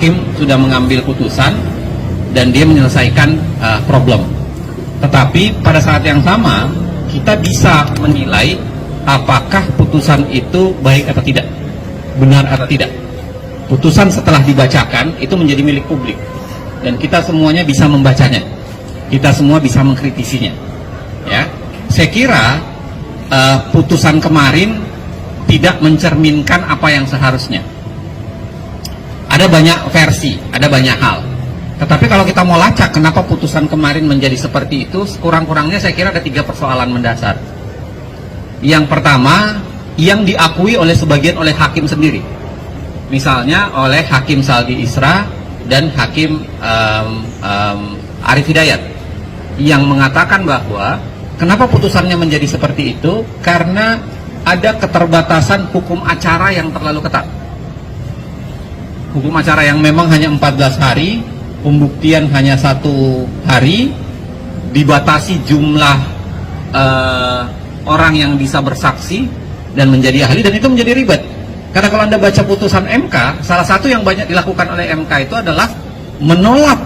hakim sudah mengambil putusan dan dia menyelesaikan problem. Tetapi pada saat yang sama kita bisa menilai apakah putusan itu baik atau tidak, benar atau tidak. Putusan setelah dibacakan itu menjadi milik publik dan kita semuanya bisa membacanya, kita semua bisa mengkritisinya. Ya, saya kira putusan kemarin tidak mencerminkan apa yang seharusnya. Ada banyak versi, ada banyak hal. Tetapi kalau kita mau lacak kenapa putusan kemarin menjadi seperti itu, kurang-kurangnya saya kira ada 3 persoalan mendasar. Yang pertama, yang diakui oleh sebagian oleh hakim sendiri. Misalnya oleh Hakim Saldi Isra dan Hakim Arif Hidayat, yang mengatakan bahwa kenapa putusannya menjadi seperti itu, karena ada keterbatasan hukum acara yang terlalu ketat. Hukum acara yang memang hanya 14 hari, pembuktian hanya 1 hari, dibatasi jumlah orang yang bisa bersaksi dan menjadi ahli, dan itu menjadi ribet. Karena kalau Anda baca putusan MK, salah satu yang banyak dilakukan oleh MK itu adalah menolak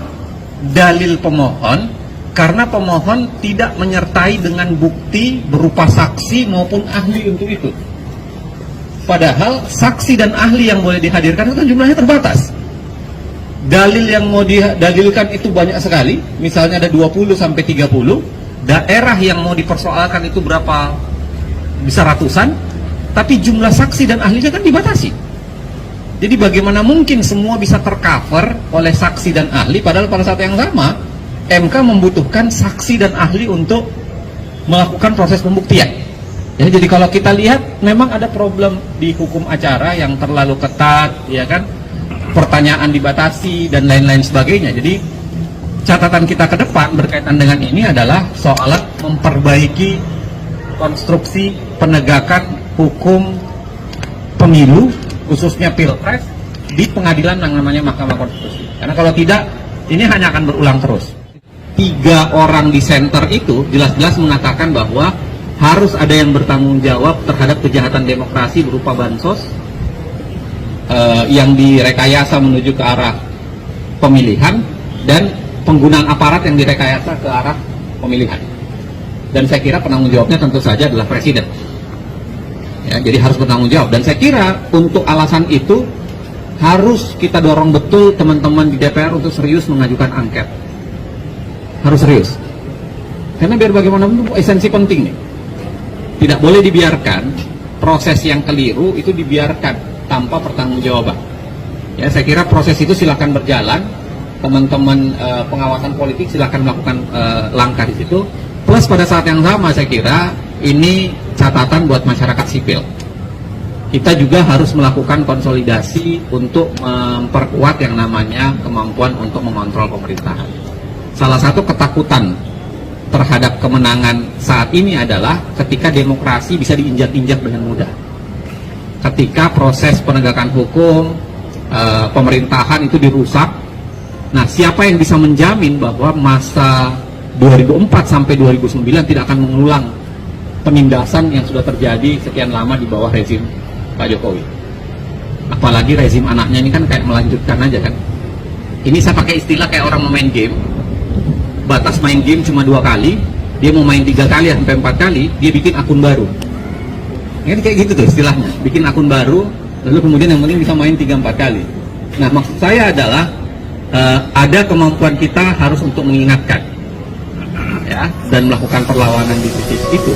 dalil pemohon karena pemohon tidak menyertai dengan bukti berupa saksi maupun ahli untuk itu. Padahal saksi dan ahli yang boleh dihadirkan itu jumlahnya terbatas. Dalil yang mau didalilkan itu banyak sekali, misalnya ada 20 sampai 30. Daerah yang mau dipersoalkan itu berapa, bisa ratusan, tapi jumlah saksi dan ahlinya kan dibatasi. Jadi bagaimana mungkin semua bisa tercover oleh saksi dan ahli, padahal pada saat yang sama MK membutuhkan saksi dan ahli untuk melakukan proses pembuktian. Ya, jadi kalau kita lihat memang ada problem di hukum acara yang terlalu ketat, ya kan? Pertanyaan dibatasi dan lain-lain sebagainya. Jadi catatan kita ke depan berkaitan dengan ini adalah soal memperbaiki konstruksi penegakan hukum pemilu, khususnya pilpres, di pengadilan yang namanya Mahkamah Konstitusi. Karena kalau tidak, ini hanya akan berulang terus. 3 orang di center itu jelas-jelas mengatakan bahwa harus ada yang bertanggung jawab terhadap kejahatan demokrasi berupa bansos yang direkayasa menuju ke arah pemilihan, dan penggunaan aparat yang direkayasa ke arah pemilihan. Dan saya kira penanggung jawabnya tentu saja adalah presiden. Ya, jadi harus bertanggung jawab. Dan saya kira untuk alasan itu harus kita dorong betul teman-teman di DPR untuk serius mengajukan angket. Harus serius. Karena biar bagaimanapun itu esensi penting nih. Tidak boleh dibiarkan proses yang keliru itu dibiarkan tanpa pertanggungjawaban. Ya, saya kira proses itu silakan berjalan. Teman-teman pengawasan politik silakan melakukan langkah di situ. Plus pada saat yang sama saya kira ini catatan buat masyarakat sipil. Kita juga harus melakukan konsolidasi untuk memperkuat yang namanya kemampuan untuk mengontrol pemerintahan. Salah satu ketakutan terhadap kemenangan saat ini adalah ketika demokrasi bisa diinjak-injak dengan mudah. Ketika proses penegakan hukum, pemerintahan itu dirusak. Nah, siapa yang bisa menjamin bahwa masa 2004 sampai 2009 tidak akan mengulang penindasan yang sudah terjadi sekian lama di bawah rezim Pak Jokowi? Apalagi rezim anaknya ini kan kayak melanjutkan aja kan. Ini saya pakai istilah kayak orang main game. Batas main game cuma 2 kali, dia mau main 3 kali sampai 4 kali, dia bikin akun baru. Ini kayak gitu tuh istilahnya, bikin akun baru, lalu kemudian yang penting bisa main 3-4 kali. Nah, maksud saya adalah ada kemampuan kita harus untuk mengingatkan, ya, dan melakukan perlawanan di titik itu.